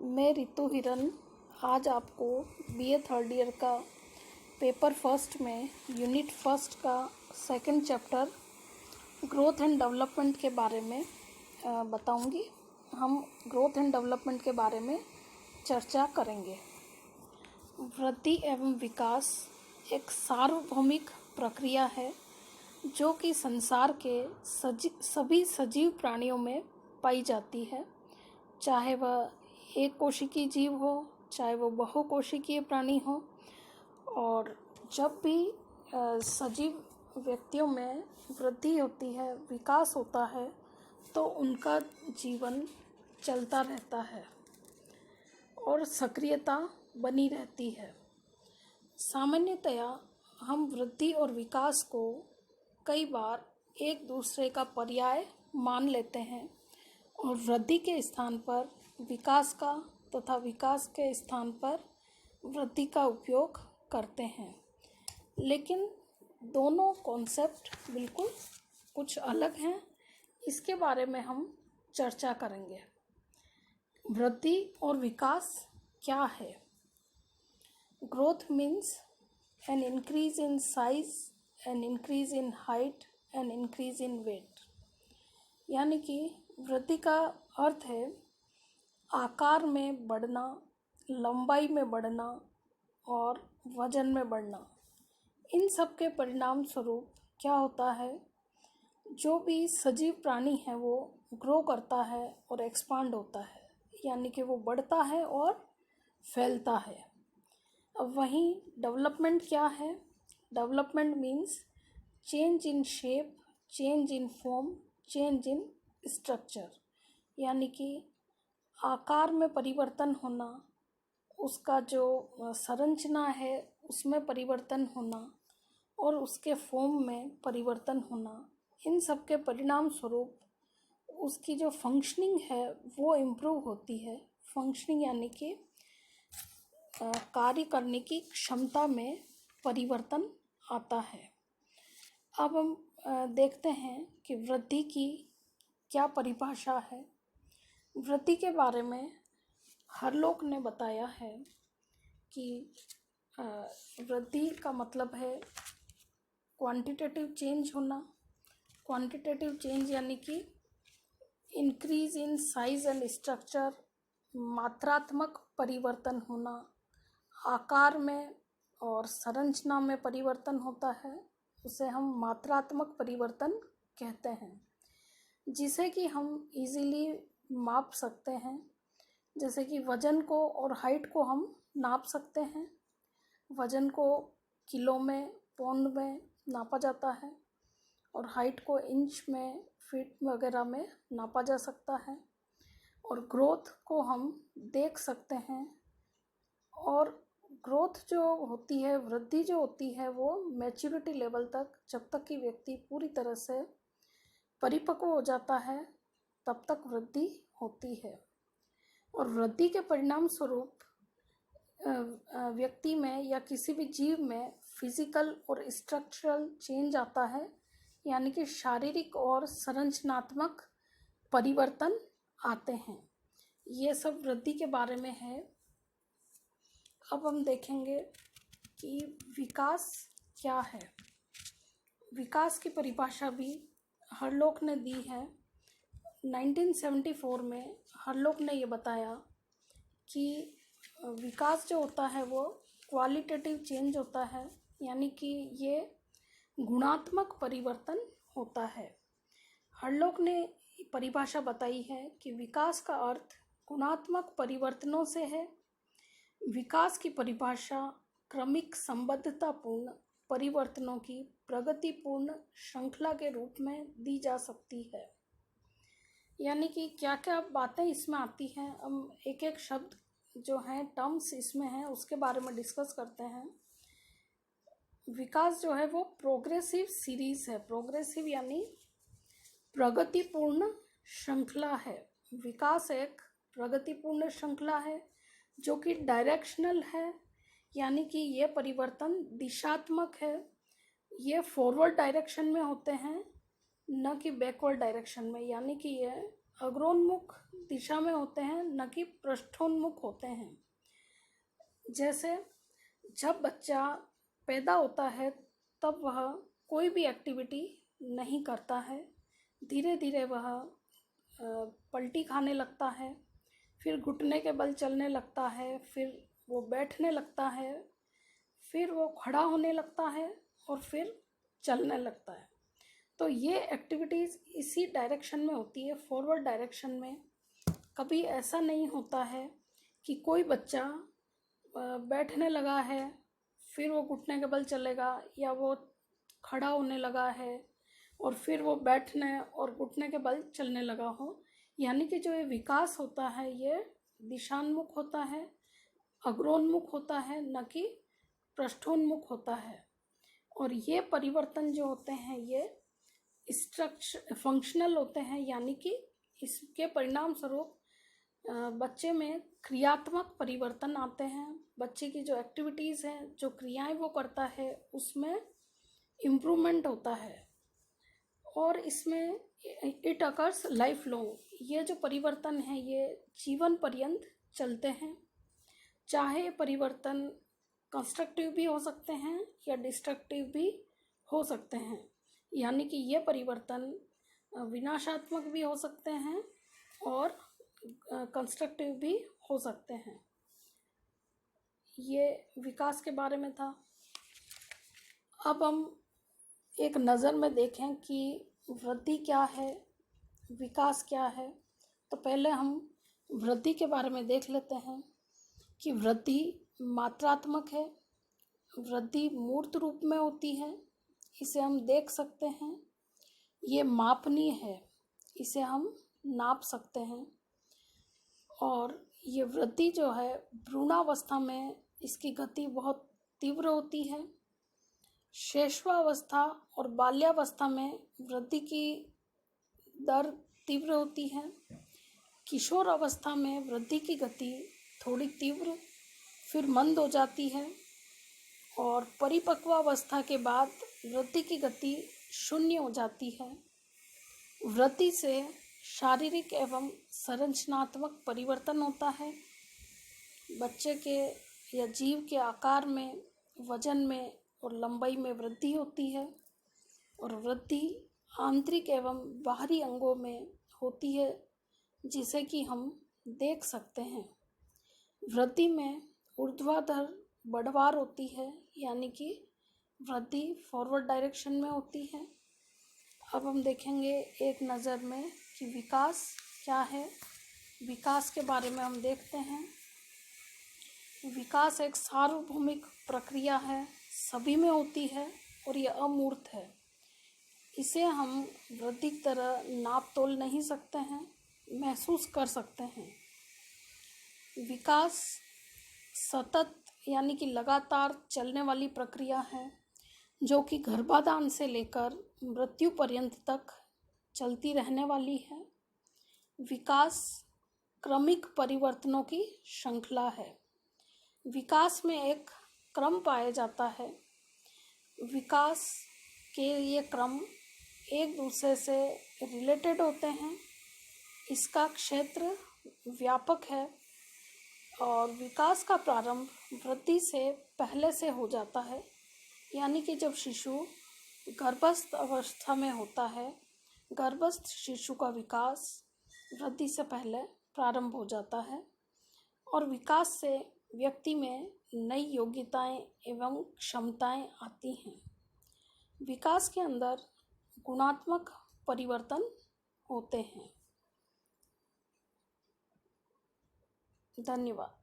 मैं रितु हिरन आज आपको बीए थर्ड ईयर का पेपर फर्स्ट में यूनिट फर्स्ट का second chapter growth and development के बारे में बताऊंगी। हम ग्रोथ एंड डेवलपमेंट के बारे में चर्चा करेंगे। वृद्धि एवं विकास एक सार्वभौमिक प्रक्रिया है जो कि संसार के सभी सजीव प्राणियों में पाई जाती है, चाहे वह एक कोशिकीय जीव हो, चाहे वो बहुकोशिकीय प्राणी हो। और जब भी सजीव व्यक्तियों में वृद्धि होती है, विकास होता है, तो उनका जीवन चलता रहता है और सक्रियता बनी रहती है। सामान्यतया हम वृद्धि और विकास को कई बार एक दूसरे का पर्याय मान लेते हैं और वृद्धि के स्थान पर विकास का तथा विकास के स्थान पर वृद्धि का उपयोग करते हैं, लेकिन दोनों कॉन्सेप्ट बिल्कुल कुछ अलग हैं। इसके बारे में हम चर्चा करेंगे। वृद्धि और विकास क्या है? Growth means an increase in size, an increase in height, an increase in weight. यानी कि वृद्धि का अर्थ है आकार में बढ़ना, लंबाई में बढ़ना और वजन में बढ़ना। इन सब के परिणाम स्वरूप क्या होता है, जो भी सजीव प्राणी है वो ग्रो करता है और एक्सपांड होता है, यानी कि वो बढ़ता है और फैलता है। अब वहीं डेवलपमेंट क्या है? Development means change in shape, change in form, change in structure. यानी कि आकार में परिवर्तन होना, उसका जो संरचना है उसमें परिवर्तन होना और उसके फॉर्म में परिवर्तन होना। इन सब के परिणाम स्वरूप उसकी जो फंक्शनिंग है वो इम्प्रूव होती है। फंक्शनिंग यानी कि कार्य करने की क्षमता में परिवर्तन आता है। अब हम देखते हैं कि वृद्धि की क्या परिभाषा है। वृद्धि के बारे में हरलोक ने बताया है कि वृद्धि का मतलब है क्वांटिटेटिव चेंज होना। क्वांटिटेटिव चेंज यानी कि increase in size and structure, मात्रात्मक परिवर्तन होना, आकार में और संरचना में परिवर्तन होता है, उसे हम मात्रात्मक परिवर्तन कहते हैं, जिसे कि हम इजीली माप सकते हैं। जैसे कि वज़न को और हाइट को हम नाप सकते हैं। वज़न को किलो में, पाउंड में नापा जाता है और हाइट को इंच में, फीट वगैरह में नापा जा सकता है। और ग्रोथ को हम देख सकते हैं। और ग्रोथ जो होती है, वृद्धि जो होती है, वो मैच्योरिटी लेवल तक, जब तक कि व्यक्ति पूरी तरह से परिपक्व हो जाता है, तब तक वृद्धि होती है। और वृद्धि के परिणाम स्वरूप व्यक्ति में या किसी भी जीव में फिजिकल और स्ट्रक्चरल चेंज आता है, यानी कि शारीरिक और संरचनात्मक परिवर्तन आते हैं। ये सब वृद्धि के बारे में है। अब हम देखेंगे कि विकास क्या है। विकास की परिभाषा भी हरलोक ने दी है। 1974 में हरलोक ने ये बताया कि विकास जो होता है वो क्वालिटेटिव चेंज होता है, यानी कि ये गुणात्मक परिवर्तन होता है। हरलोक ने परिभाषा बताई है कि विकास का अर्थ गुणात्मक परिवर्तनों से है। विकास की परिभाषा क्रमिक संबद्धतापूर्ण परिवर्तनों की प्रगतिपूर्ण श्रृंखला के रूप में दी जा सकती है। यानी कि क्या क्या बातें इसमें आती हैं, हम एक एक शब्द जो हैं, टर्म्स इसमें हैं, उसके बारे में डिस्कस करते हैं। विकास जो है वो प्रोग्रेसिव सीरीज है। प्रोग्रेसिव यानी प्रगतिपूर्ण श्रृंखला है। विकास एक प्रगतिपूर्ण श्रृंखला है जो कि डायरेक्शनल है, यानी कि ये परिवर्तन दिशात्मक है। ये फॉरवर्ड डायरेक्शन में होते हैं, न कि बैकवर्ड डायरेक्शन में। यानी कि ये अग्रोन्मुख दिशा में होते हैं, न कि पृष्ठोन्मुख होते हैं। जैसे जब बच्चा पैदा होता है तब वह कोई भी एक्टिविटी नहीं करता है, धीरे धीरे वह पलटी खाने लगता है, फिर घुटने के बल चलने लगता है, फिर वो बैठने लगता है, फिर वो खड़ा होने लगता है और फिर चलने लगता है। तो ये एक्टिविटीज़ इसी डायरेक्शन में होती है, फॉरवर्ड डायरेक्शन में। कभी ऐसा नहीं होता है कि कोई बच्चा बैठने लगा है फिर वो घुटने के बल चलेगा, या वो खड़ा होने लगा है और फिर वो बैठने और घुटने के बल चलने लगा हो। यानी कि जो ये विकास होता है ये दिशान्मुख होता है, अग्रोन्मुख होता है, न कि पृष्ठोन्मुख होता है। और ये परिवर्तन जो होते हैं ये फंक्शनल होते हैं, यानी कि इसके परिणाम स्वरूप बच्चे में क्रियात्मक परिवर्तन आते हैं। बच्चे की जो एक्टिविटीज़ हैं, जो क्रियाएं वो करता है, उसमें इम्प्रूवमेंट होता है। और इसमें इट अकर्स लाइफ लॉन्ग, ये जो परिवर्तन है ये जीवन पर्यंत चलते हैं। चाहे परिवर्तन कंस्ट्रक्टिव भी हो सकते हैं या डिस्ट्रक्टिव भी हो सकते हैं। यानी कि ये परिवर्तन विनाशात्मक भी हो सकते हैं और कंस्ट्रक्टिव भी हो सकते हैं। ये विकास के बारे में था। अब हम एक नज़र में देखें कि वृद्धि क्या है, विकास क्या है। तो पहले हम वृद्धि के बारे में देख लेते हैं कि वृद्धि मात्रात्मक है, वृद्धि मूर्त रूप में होती है, इसे हम देख सकते हैं, ये मापनीय है, इसे हम नाप सकते हैं। और ये वृद्धि जो है भ्रूणावस्था में इसकी गति बहुत तीव्र होती है। शैशवावस्था और बाल्यावस्था में वृद्धि की दर तीव्र होती है। किशोर अवस्था में वृद्धि की गति थोड़ी तीव्र फिर मंद हो जाती है। और परिपक्वावस्था के बाद वृद्धि की गति शून्य हो जाती है। वृद्धि से शारीरिक एवं संरचनात्मक परिवर्तन होता है। बच्चे के या जीव के आकार में, वजन में और लंबाई में वृद्धि होती है। और वृद्धि आंतरिक एवं बाहरी अंगों में होती है, जिसे कि हम देख सकते हैं। वृद्धि में ऊर्ध्वाधर बढ़वार होती है, यानी कि वृद्धि फॉरवर्ड डायरेक्शन में होती है। अब हम देखेंगे एक नज़र में कि विकास क्या है। विकास के बारे में हम देखते हैं। विकास एक सार्वभौमिक प्रक्रिया है, सभी में होती है और ये अमूर्त है। इसे हम वृद्धि की तरह नाप तोल नहीं सकते हैं, महसूस कर सकते हैं। विकास सतत यानी कि लगातार चलने वाली प्रक्रिया है, जो कि गर्भाधान से लेकर मृत्यु पर्यंत तक चलती रहने वाली है। विकास क्रमिक परिवर्तनों की श्रृंखला है। विकास में एक क्रम पाया जाता है। विकास के ये क्रम एक दूसरे से रिलेटेड होते हैं। इसका क्षेत्र व्यापक है और विकास का प्रारंभ वृद्धि से पहले से हो जाता है। यानी कि जब शिशु गर्भस्थ अवस्था में होता है, गर्भस्थ शिशु का विकास वृद्धि से पहले प्रारंभ हो जाता है। और विकास से व्यक्ति में नई योग्यताएं एवं क्षमताएं आती हैं। विकास के अंदर गुणात्मक परिवर्तन होते हैं। धन्यवाद।